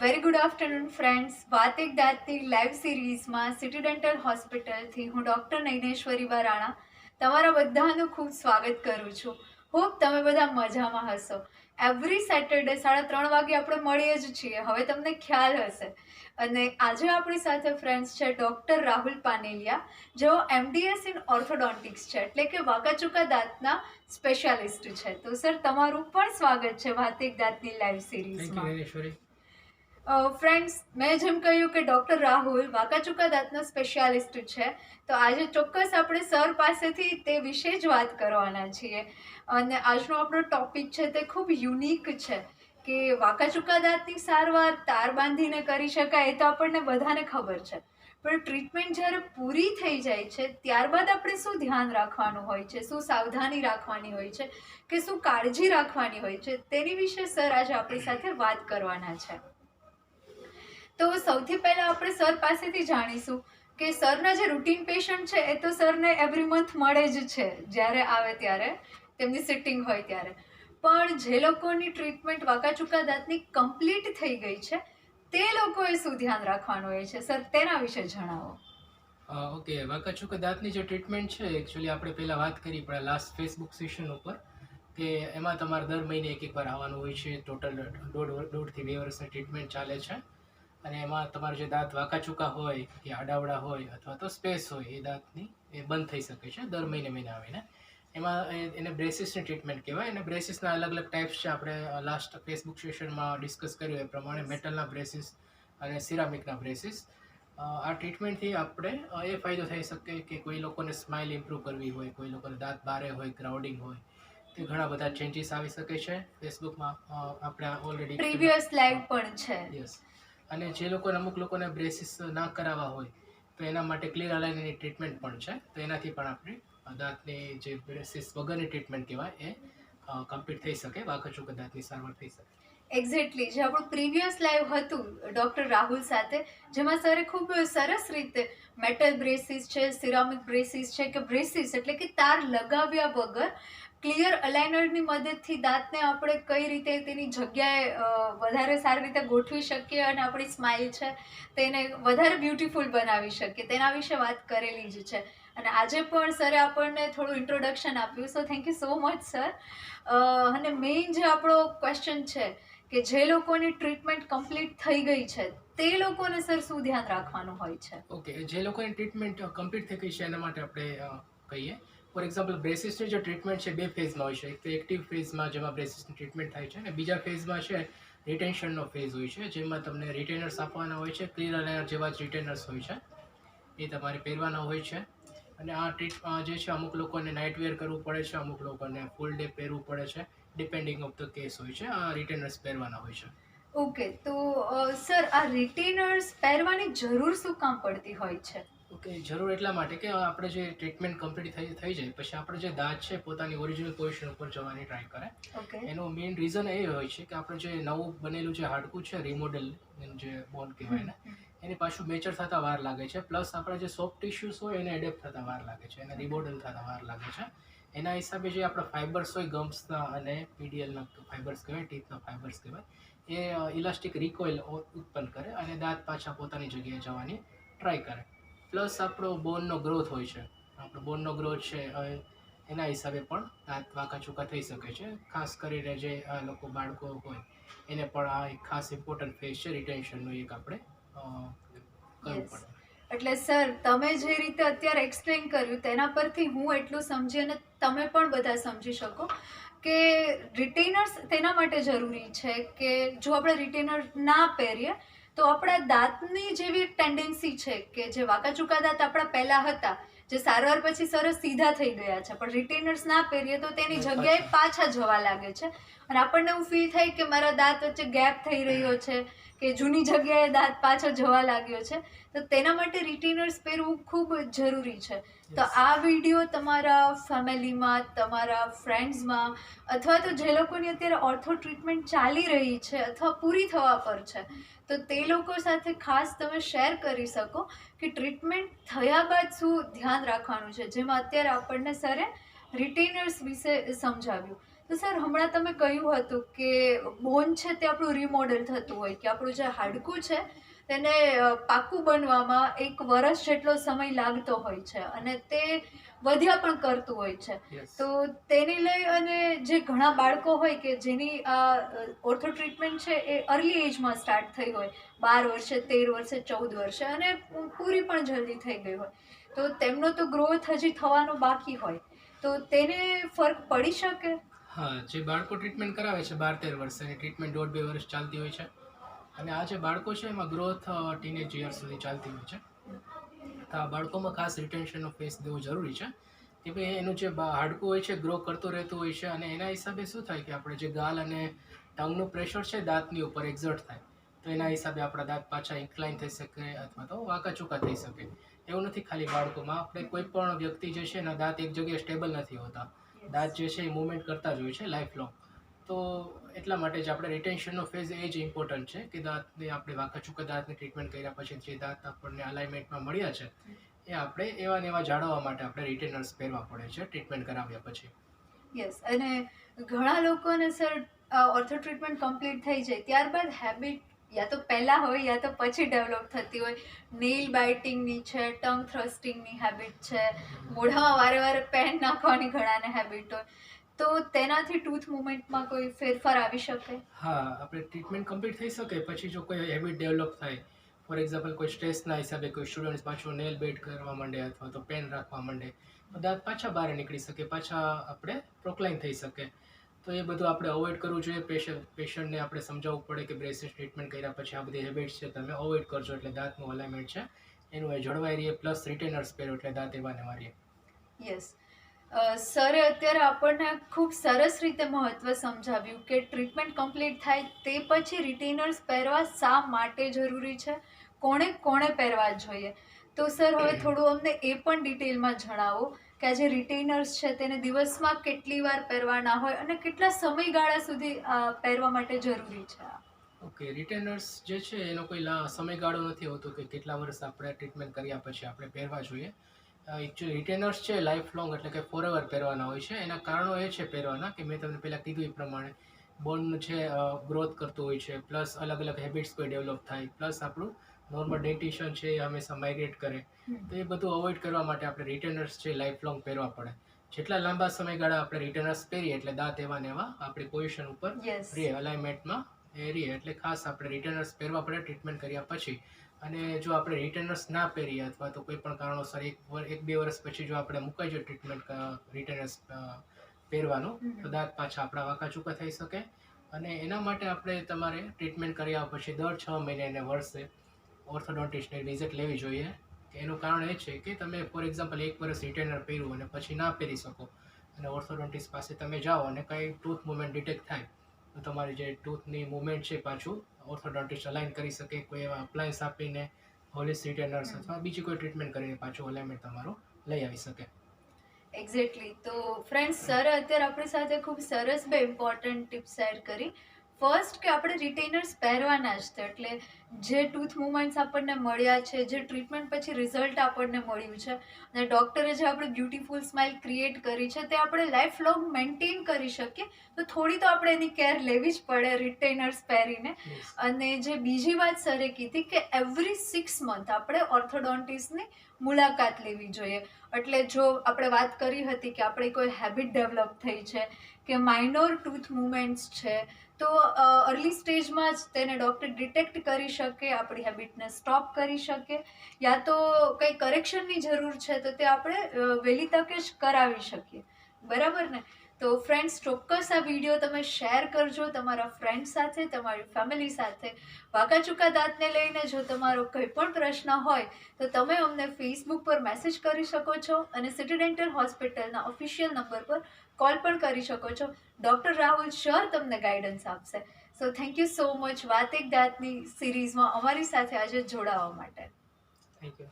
Very good afternoon friends. વાત એક દાંતની live સિરીઝમાં સિટી ડેન્ટલ હોસ્પિટલથી હું ડૉક્ટર નૈનેશ્વરી બારાણા તમારા બધાનું ખૂબ સ્વાગત કરું છું. હોપ તમે બધા મજામાં હશો. એવરી સેટરડે 3:30 વાગે આપણે મળીએ જ છીએ, હવે તમને ખ્યાલ હશે. અને આજે આપણી સાથે ફ્રેન્ડ્સ છે ડૉક્ટર રાહુલ પાનેલિયા, જેઓ MDS ઇન ઓર્થોડોન્ટિક્સ છે, એટલે કે વાંકાચૂકા દાંતના સ્પેશિયાલિસ્ટ છે. તો સર, તમારું પણ સ્વાગત છે વાત એક દાંતની લાઈવ સિરીઝમાં. ફ્રેન્ડ્સ, મેં જેમ કહ્યું કે ડૉક્ટર રાહુલ વાંકાચૂકા દાંતના સ્પેશિયાલિસ્ટ છે, તો આજે ચોક્કસ આપણે સર પાસેથી તે વિશે જ વાત કરવાના છીએ. અને આજનો આપણો ટોપિક છે તે ખૂબ યુનિક છે કે વાંકાચૂકા દાંતની સારવાર તાર બાંધીને કરી શકાય, એ તો આપણને બધાને ખબર છે. પણ ટ્રીટમેન્ટ જ્યારે પૂરી થઈ જાય છે ત્યારબાદ આપણે શું ધ્યાન રાખવાનું હોય છે, શું સાવધાની રાખવાની હોય છે, કે શું કાળજી રાખવાની હોય છે, તેની વિશે સર આજે આપણી સાથે વાત કરવાના છે. તો સૌથી પહેલાં આપણે સર પાસેથી જાણીશું કે સરના જે રૂટીન પેશન્ટ છે એ તો સરને એવરી મંથ મળે જ છે, જ્યારે આવે ત્યારે તેમની સિટિંગ હોય ત્યારે. પણ જે લોકોની ટ્રીટમેન્ટ વાંકાચૂકા દાંતની કમ્પ્લીટ થઈ ગઈ છે તે લોકોએ શું ધ્યાન રાખવાનું હોય છે, સર તેના વિશે જણાવો. ઓકે, વાંકાચૂકા દાંતની જે ટ્રીટમેન્ટ છે, એકચ્યુઅલી આપણે પહેલાં વાત કરી પણ લાસ્ટ ફેસબુક સેશન ઉપર કે એમાં તમારે દર મહિને એક વાર આવવાનું હોય છે. ટોટલ દોઢથી 2 વર્ષની ટ્રીટમેન્ટ ચાલે છે. અને એમાં તમારે જે દાંત વાંકાચૂકા હોય કે આડાવડા હોય અથવા તો સ્પેસ હોય, એ દાંતની એ બંધ થઈ શકે છે દર મહિને આવીને. એમાં એને બ્રેસિસની ટ્રીટમેન્ટ કહેવાય. અને બ્રેસિસના અલગ અલગ ટાઈપ્સ છે. આપણે લાસ્ટ ફેસબુક સેશનમાં ડિસ્કસ કર્યું એ પ્રમાણે મેટલના બ્રેસિસ અને સિરામિકના બ્રેસિસ. આ ટ્રીટમેન્ટથી આપણે એ ફાયદો થઈ શકે કે કોઈ લોકોને સ્માઇલ ઇમ્પ્રૂવ કરવી હોય, કોઈ લોકોને દાંત બારે હોય, ક્રાઉડિંગ હોય, તે ઘણા બધા ચેન્જીસ આવી શકે છે. ફેસબુકમાં આપણે ઓલરેડી પ્રીવિયસ લાઈવ પણ છે. યસ. અને જે લોકોને અમુક લોકોને બ્રેસિસ ના કરાવવા હોય તો એના માટે ક્લિયર અલાઇનરની ટ્રીટમેન્ટ પણ છે. તો એનાથી પણ આપણે દાંતની જે બ્રેસિસ વગરની ટ્રીટમેન્ટ કહેવાય એ કમ્પ્લીટ થઈ શકે, વાંકાચૂકા દાંતની સારવાર થઈ શકે. એક્ઝેક્ટલી, જે આપણું પ્રીવિયસ લાઈવ હતું ડૉક્ટર રાહુલ સાથે, જેમાં સરે ખૂબ સરસ રીતે મેટલ બ્રેસિસ છે, સિરામિક બ્રેસિસ છે, કે બ્રેસિસ એટલે કે તાર લગાવ્યા વગર ક્લિયર અલાઇનરની મદદથી દાંતને આપણે કઈ રીતે તેની જગ્યાએ વધારે સારી રીતે ગોઠવી શકીએ અને આપણી સ્માઇલ છે તેને વધારે બ્યુટીફુલ બનાવી શકીએ, તેના વિશે વાત કરેલી જ છે. અને આજે પણ સરે આપણને થોડું ઇન્ટ્રોડક્શન આપ્યું, so thank you so much sir. અને મેઇન જે આપણો ક્વેશ્ચન છે કે જે લોકોની ટ્રીટમેન્ટ કમ્પ્લીટ થઈ ગઈ છે તે લોકોને સર શું ધ્યાન રાખવાનું હોય છે. ઓકે, જે લોકોની ટ્રીટમેન્ટ કમ્પ્લીટ થઈ ગઈ છે એના માટે આપણે કહીએ. ફોર એક્ઝામ્પલ, બ્રેસિસની જે ટ્રીટમેન્ટ છે 2 ફેઝમાં હોય છે. એક તો એક્ટિવ ફેઝમાં જેમાં બ્રેસિસની ટ્રીટમેન્ટ થાય છે, અને બીજા ફેઝમાં છે રિટેન્શનનો ફેઝ હોય છે, જેમાં તમને રિટેનર્સ આપવાના હોય છે. ક્લિયર અલાઇનર જેવા જ રિટેનર્સ હોય છે, એ તમારે પહેરવાના હોય છે. અને આ જે છે, અમુક લોકોને નાઇટ વેર કરવું પડે છે, અમુક લોકોને ફૂલ ડે પહેરવું પડે છે. ડિપેન્ડિંગ ઓફ ધ કેસ હોય છે. આ રિટેનર્સ પહેરવાના હોય છે. ઓકે, તો સર, આ રિટેનર્સ પહેરવાની જરૂર શું કામ પડતી હોય છે? ઓકે, જરૂર એટલા માટે કે આપણે જે ટ્રીટમેન્ટ કમ્પ્લીટ થઈ જાય પછી આપણે જે દાંત છે પોતાની ઓરિજિનલ પોઝિશન ઉપર જવાની ટ્રાય કરે. ઓકે. એનું મેઇન રીઝન એ હોય છે કે આપણે જે નવું બનેલું જે હાડકું છે, રિમોડલ જે બોન કહેવાય ને, એની પાછું મેચર થતા વાર લાગે છે. પ્લસ આપણા જે સોફ્ટ ટિશ્યુઝ હોય એને એડેપ્ટ થતા વાર લાગે છે, એને રિમોડલ થતા વાર લાગે છે. એના હિસાબે જે આપણા ફાઇબર્સ હોય, ગમ્સના અને પીડીએલના ફાઇબર્સ કહેવાય, ટીથના ફાઇબર્સ કહેવાય, એ ઇલાસ્ટિક રિકોઇલ ઉત્પન્ન કરે અને દાંત પાછા પોતાની જગ્યાએ જવાની ટ્રાય કરે. પ્લસ આપણો બોનનો ગ્રોથ હોય છે. આપણો બોનનો ગ્રોથ છે એના હિસાબે પણ દાંત વાંકાચૂકા થઈ શકે છે. ખાસ કરીને જે લોકો બાળકો હોય એને પણ આ એક ખાસ ઇમ્પોર્ટન્ટ ફેઝ છે રિટેન્શનનું, એક આપણે કરવું પડે. એટલે સર, તમે જે રીતે અત્યારે એક્સપ્લેન કર્યું તેના પરથી હું એટલું સમજી અને તમે પણ બધા સમજી શકો કે રિટેનર્સ તેના માટે જરૂરી છે કે જો આપણે રિટેનર ના પહેરીએ તો આપણા દાંતની જેવી ટેન્ડન્સી છે કે જે વાંકાચૂકા દાંત આપણા પહેલાં હતા, જે સારવાર પછી સરસ સીધા થઈ ગયા છે, પણ રિટેનર્સ ના પહેરીએ તો તેની જગ્યાએ પાછા જવા લાગે છે અને આપણને એવું ફીલ થાય કે મારા દાંત વચ્ચે ગેપ થઈ રહ્યો છે, કે જૂની જગ્યાએ દાંત પાછો જવા લાગ્યો છે. તો તેના માટે રિટેનર્સ પહેરવું ખૂબ જરૂરી છે. તો આ વિડીયો તમારા ફેમિલીમાં, તમારા ફ્રેન્ડ્સમાં, અથવા તો જે લોકોની અત્યારે ઓર્થો ટ્રીટમેન્ટ ચાલી રહી છે અથવા પૂરી થવા પર છે, તો તે લોકો સાથે ખાસ તમે શેર કરી શકો કે ટ્રીટમેન્ટ થયા બાદ શું ધ્યાન રાખવાનું છે, જેમાં અત્યારે આપણને સરે રિટેનર્સ વિશે સમજાવ્યું. તો સર હમણાં તમે કહ્યું હતું કે બોન છે તે આપણું રિમોડલ થતું હોય, કે આપણું જે હાડકું છે તેને પાકું બનવામાં 1 વર્ષ જેટલો સમય લાગતો હોય છે અને તે વધ્યા પણ કરતું હોય છે. યસ. તો તેને લઈ અને જે ઘણા બાળકો હોય કે જેની આ ઓર્થો ટ્રીટમેન્ટ છે એ અર્લી એજમાં સ્ટાર્ટ થઈ હોય, 12 વર્ષે, 13 વર્ષે, 14 વર્ષે, અને પૂરી પણ જલ્દી થઈ ગઈ હોય, તો તેમનો તો ગ્રોથ હજી થવાનો બાકી હોય, તો તેને ફરક પડી શકે? હા, જે બાળકો ટ્રીટમેન્ટ કરાવે છે 12-13 વર્ષની ટ્રીટમેન્ટ 1.5-2 વર્ષ ચાલતી હોય છે, અને આ જે બાળકો છે એમાં ગ્રોથ ટીનેજ યર સુધી ચાલતી હોય છે. તો આ બાળકોમાં ખાસ રિટેન્શનનો ફેસ દેવો જરૂરી છે કે ભાઈ એનું જે હાડકું હોય છે ગ્રો કરતું રહેતું હોય છે, અને એના હિસાબે શું થાય કે આપણે જે ગાલ અને ટંગનું પ્રેશર છે દાંતની ઉપર એક્ઝર્ટ થાય, તો એના હિસાબે આપણા દાંત પાછા ઇન્ક્લાઇન થઈ શકે અથવા તો વાંકા ચૂકા થઈ શકે. એવું નથી ખાલી બાળકોમાં, આપણે કોઈ પણ વ્યક્તિ જે છે એના દાંત એક જગ્યાએ સ્ટેબલ નથી હોતા, દાંત જે છે એ મૂવમેન્ટ કરતા જ હોય છે લાઈફ લોંગ. તો એટલા માટે જ આપણે રિટેન્શનનો ફેઝ એ જ ઇમ્પોર્ટન્ટ છે કે દાંતને આપણે વાંકા ચૂકા દાંતની ટ્રીટમેન્ટ કર્યા પછી જે દાંત આપણને અલાઇનમેન્ટમાં મળ્યા છે એ આપણે એવા ને એવા જાળવવા માટે આપણે રિટેનર્સ પહેરવા પડે છે ટ્રીટમેન્ટ કરાવ્યા પછી. યસ. અને ઘણા લોકોને સર ઓર્થો ટ્રીટમેન્ટ કમ્પ્લીટ થઈ જાય ત્યારબાદ હેબિટ યા તો પહેલા હોય યા તો પછી ડેવલપ થતી હોય. નેઇલ બાઇટિંગની છે, ટંગ થ્રસ્ટિંગની હેબિટ છે, મોઢામાં વારે વારે પેન નાખવાની ઘણાને હેબિટ હોય, તો તેનાથી ટૂથ મુવમેન્ટમાં કોઈ ફેરફાર આવી શકે? હા, આપણે ટ્રીટમેન્ટ કમ્પ્લીટ થઈ શકે પછી જો કોઈ હેબિટ ડેવલપ થાય, ફોર એક્ઝામ્પલ કોઈ સ્ટ્રેસના હિસાબે કોઈ સ્ટુડન્ટ્સ પાછું નેલ બેટ કરવા માંડે અથવા તો પેન રાખવા માંડે, તો દાંત પાછા બહાર નીકળી શકે, પાછા આપણે પ્રોક્લાઇન થઈ શકે. તો એ બધું આપણે અવોઇડ કરવું જોઈએ. પેશન્ટને આપણે સમજાવવું પડે કે બ્રેસિસ ટ્રીટમેન્ટ કર્યા પછી આ બધી હેબિટ્સ છે તમે અવોઇડ કરજો એટલે દાંતનું અલાઇનમેન્ટ છે એનું એ જળવાઈ રહે, પ્લસ રિટેનર્સ પહેરો એટલે દાંત એવા ને એવા રહે. યસ. સરે અત્યારે આપણને ખૂબ સરસ રીતે મહત્વ સમજાવ્યું કે ટ્રીટમેન્ટ કમ્પ્લીટ થાય તે પછી રિટેનર્સ પહેરવા શા માટે જરૂરી છે, કોણે કોણે પહેરવા જોઈએ. તો સર હવે થોડું અમને એ પણ ડિટેલમાં જણાવો કે આ જે રિટેનર્સ છે તેને દિવસમાં કેટલી વાર પહેરવાના હોય અને કેટલા સમયગાળા સુધી પહેરવા માટે જરૂરી છે આ? ઓકે, રિટેનર્સ જે છે એનો કોઈ સમયગાળો નથી હોતો કે કેટલા વર્ષ આપણે ટ્રીટમેન્ટ કર્યા પછી આપણે પહેરવા જોઈએ. એકચ્યુઅલી રિટેનર્સ છે લાઈફ લોંગ એટલે કે ફોરએવર પહેરવાના હોય છે. એના કારણો એ છે પહેરવાના કે મેં તમને પહેલાં કીધું એ પ્રમાણે બોન છે ગ્રોથ કરતું હોય છે, પ્લસ અલગ અલગ હેબિટ્સ કોઈ ડેવલપ થાય, પ્લસ આપણું નોર્મલ ડેન્ટિશન છે એ હંમેશા માઇગ્રેટ કરે. તો એ બધું અવોઇડ કરવા માટે આપણે રિટેનર્સ છે લાઈફ લોંગ પહેરવા પડે. જેટલા લાંબા સમયગાળા આપણે રિટેનર્સ પહેરીએ એટલે દાંત એવા ને એવા આપણી પોઝિશન ઉપર યસ. રહે, અલાઇનમેન્ટમાં એ રહે. એટલે ખાસ આપણે રિટેનર્સ પહેરવા પડે ટ્રીટમેન્ટ કર્યા પછી. અને જો આપણે રિટેનર્સ ના પહેરીએ અથવા તો કોઈ પણ કારણોસર 1-2 વર્ષ પછી જો આપણે મુકાઈ જાય ટ્રીટમેન્ટ રિટેનર્સ પહેરવાનું, તો દાંત પાછા આપણા વાંકા ચૂકા થઈ શકે. અને એના માટે આપણે તમારે ટ્રીટમેન્ટ કર્યા પછી દર 6 મહિને અને વર્ષે ઓર્થોડોન્ટિસ્ટની વિઝિટ લેવી જોઈએ. કે એનું કારણ એ છે કે તમે ફોર એક્ઝામ્પલ 1 વર્ષ રિટેનર પહેર્યું અને પછી ના પહેરી શકો અને ઓર્થોડોન્ટિસ્ટ પાસે તમે જાઓ અને કંઈ ટૂથ મૂવમેન્ટ ડિટેક્ટ થાય, તો તમારી જે ટૂથની મૂવમેન્ટ છે પાછું ઓર્થોડોન્ટિસ્ટ અલાઇન કરી શકે, કોઈ એવા અપ્લાયન્સ આપીને, હોલિસ રિટેનર્સ અથવા બીજી કોઈ ટ્રીટમેન્ટ કરીને પાછું અલાઇનમેન્ટ તમારું લઈ આવી શકે. એક્ઝેક્ટલી. તો ફ્રેન્ડ્સ, સર અત્યારે આપણી સાથે ખૂબ સરસ બે ઇમ્પોર્ટન્ટ ટિપ્સ શેર કરી. ફર્સ્ટ કે આપણે રિટેનર્સ પહેરવાના જ છે, એટલે જે ટૂથ મુવમેન્ટ્સ આપણને મળ્યા છે, જે ટ્રીટમેન્ટ પછી રિઝલ્ટ આપણને મળ્યું છે અને ડૉક્ટરે જે આપણી બ્યુટીફુલ સ્માઇલ ક્રિએટ કરી છે તે આપણે લાઈફ લોંગ મેન્ટેન કરી શકીએ, તો થોડી તો આપણે એની કેર લેવી જ પડે રિટેનર્સ પહેરીને. Yes. અને જે બીજી વાત સરે કીધી કે એવરી 6 મંથ આપણે ઓર્થોડોન્ટિસ્ટની મુલાકાત લેવી જોઈએ. એટલે જો આપણે વાત કરી હતી કે આપણે કોઈ હેબિટ ડેવલપ થઈ છે કે માઇનોર ટૂથ મુવમેન્ટ્સ છે, તો અર્લી સ્ટેજમાં જ તેને ડૉક્ટર ડિટેક્ટ કરી શકે, આપણી હેબિટને સ્ટોપ કરી શકે, યા તો કંઈ કરેક્શનની જરૂર છે તો તે આપણે વહેલી તકે જ કરાવી શકીએ. બરાબર ને? તો ફ્રેન્ડ્સ, ચોક્કસ આ વિડીયો તમે શેર કરજો તમારા ફ્રેન્ડ સાથે, તમારી ફેમિલી સાથે. વાંકા ચૂકા દાંતને લઈને જો તમારો કંઈ પણ પ્રશ્ન હોય તો તમે અમને ફેસબુક પર મેસેજ કરી શકો છો અને સિટી ડેન્ટલ હોસ્પિટલના ઓફિશિયલ નંબર પર કોલ પણ કરી શકો છો. ડૉક્ટર રાહુલ શ્યોર તમને ગાઈડન્સ આપશે. So thank you so much વાત એક દાંતની સિરીઝમાં અમારી સાથે આજે જોડાવા માટે. Thank you.